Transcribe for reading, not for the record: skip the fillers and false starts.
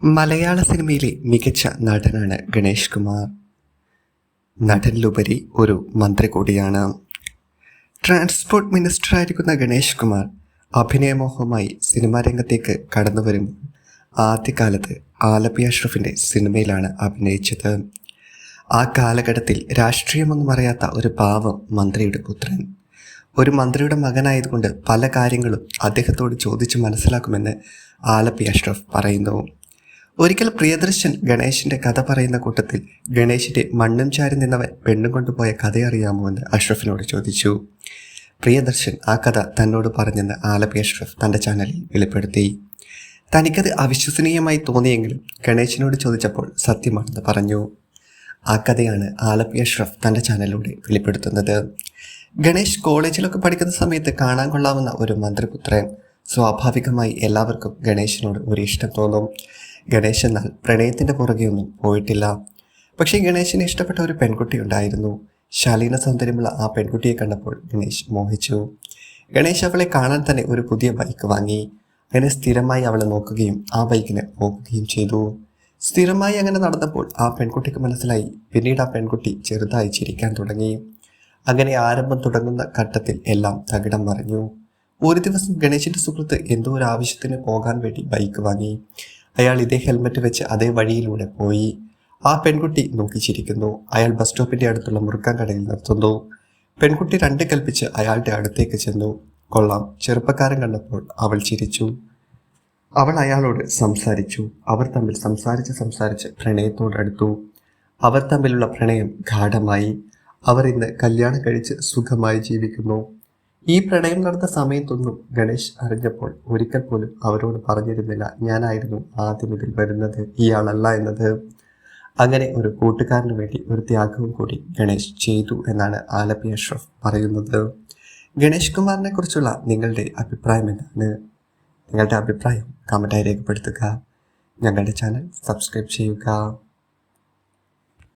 മലയാള സിനിമയിലെ മികച്ച നടനാണ് ഗണേഷ് കുമാർ. നടനിലുപരി ഒരു മന്ത്രി കൂടിയാണ്. ട്രാൻസ്പോർട്ട് മിനിസ്റ്ററായിരിക്കുന്ന ഗണേഷ് കുമാർ അഭിനയമോഹമായി സിനിമാ രംഗത്തേക്ക് കടന്നു വരുമ്പോൾ ആദ്യകാലത്ത് ആലപ്പി അഷ്റഫിൻ്റെ സിനിമയിലാണ് അഭിനയിച്ചത്. ആ കാലഘട്ടത്തിൽ രാഷ്ട്രീയമൊന്നും അറിയാത്ത ഒരു പാവം മന്ത്രിയുടെ പുത്രൻ. ഒരു മന്ത്രിയുടെ മകനായതുകൊണ്ട് പല കാര്യങ്ങളും അദ്ദേഹത്തോട് ചോദിച്ച് മനസ്സിലാക്കുമെന്ന് ആലപ്പി അഷ്റഫ് പറയുന്നു. ഒരിക്കൽ പ്രിയദർശൻ ഗണേഷിൻ്റെ കഥ പറയുന്ന കൂട്ടത്തിൽ ഗണേഷിൻ്റെ മണ്ണും ചാരി നിന്നവൻ പെണ്ണും കൊണ്ടുപോയ കഥയറിയാമോ എന്ന് അഷ്റഫിനോട് ചോദിച്ചു. പ്രിയദർശൻ ആ കഥ തന്നോട് പറഞ്ഞെന്ന് ആലപ്പി അഷ്റഫ് തൻ്റെ ചാനലിൽ വെളിപ്പെടുത്തി. തനിക്കത് അവിശ്വസനീയമായി തോന്നിയെങ്കിലും ഗണേഷിനോട് ചോദിച്ചപ്പോൾ സത്യമാണെന്ന് പറഞ്ഞു. ആ കഥയാണ് ആലപ്പി അഷ്റഫ് തൻ്റെ ചാനലിലൂടെ വെളിപ്പെടുത്തുന്നത്. ഗണേഷ് കോളേജിലൊക്കെ പഠിക്കുന്ന സമയത്ത് കാണാൻ കൊള്ളാവുന്ന ഒരു മന്ത്രിപുത്രൻ. സ്വാഭാവികമായി എല്ലാവർക്കും ഗണേഷിനോട് ഒരു ഇഷ്ടം തോന്നും. ഗണേശ് എന്നാൽ പ്രണയത്തിൻ്റെ പുറകെയൊന്നും പോയിട്ടില്ല. പക്ഷേ ഗണേശിന് ഇഷ്ടപ്പെട്ട ഒരു പെൺകുട്ടി ഉണ്ടായിരുന്നു. ശാലീന സൗന്ദര്യമുള്ള ആ പെൺകുട്ടിയെ കണ്ടപ്പോൾ ഗണേഷ് മോഹിച്ചു. ഗണേഷ് അവളെ കാണാൻ തന്നെ ഒരു പുതിയ ബൈക്ക് വാങ്ങി. അങ്ങനെ സ്ഥിരമായി അവളെ നോക്കുകയും ആ ബൈക്കിന് പോകുകയും ചെയ്തു. സ്ഥിരമായി അങ്ങനെ നടന്നപ്പോൾ ആ പെൺകുട്ടിക്ക് മനസ്സിലായി. പിന്നീട് ആ പെൺകുട്ടി ചെറുതായി ചിരിക്കാൻ തുടങ്ങി. അങ്ങനെ ആരംഭം തുടങ്ങുന്ന ഘട്ടത്തിൽ എല്ലാം തകിടം മറിഞ്ഞു. ഒരു ദിവസം ഗണേശിൻ്റെ സുഹൃത്ത് എന്തോ ഒരു ആവശ്യത്തിന് പോകാൻ വേണ്ടി ബൈക്ക് വാങ്ങി. അയാൾ ഇതേ ഹെൽമെറ്റ് വെച്ച് അതേ വഴിയിലൂടെ പോയി. ആ പെൺകുട്ടി നോക്കിച്ചിരിക്കുന്നു. അയാൾ ബസ് സ്റ്റോപ്പിൻ്റെ അടുത്തുള്ള മുറുക്കാൻ കടയിൽ നിർത്തുന്നു. പെൺകുട്ടി രണ്ട് കൽപ്പിച്ച് അയാളുടെ അടുത്തേക്ക് ചെന്നു. കൊള്ളാം, ചെറുപ്പക്കാരൻ കണ്ടപ്പോൾ അവൾ ചിരിച്ചു. അവൾ അയാളോട് സംസാരിച്ചു. അവർ തമ്മിൽ സംസാരിച്ച് പ്രണയത്തോടടുത്തു. അവർ തമ്മിലുള്ള പ്രണയം ഗാഢമായി. അവർ ഇന്ന് കല്യാണം കഴിച്ച് സുഖമായി ജീവിക്കുന്നു. ഈ പ്രണയം നടന്ന സമയത്തൊന്നും ഗണേഷ് അറിഞ്ഞപ്പോൾ ഒരിക്കൽ പോലും അവരോട് പറഞ്ഞിരുന്നില്ല, ഞാനായിരുന്നു ആദ്യം ഇതിൽ വരുന്നത്, ഇയാളല്ല എന്നത്. അങ്ങനെ ഒരു കൂട്ടുകാരന് വേണ്ടി ഒരു ത്യാഗവും കൂടി ഗണേഷ് ചെയ്തു എന്നാണ് ആലപ്പി അഷ്റഫ് പറയുന്നത്. ഗണേഷ് കുമാറിനെ കുറിച്ചുള്ള നിങ്ങളുടെ അഭിപ്രായം എന്താണ്? നിങ്ങളുടെ അഭിപ്രായം കമൻറ്റായി രേഖപ്പെടുത്തുക. ഞങ്ങളുടെ ചാനൽ സബ്സ്ക്രൈബ് ചെയ്യുക.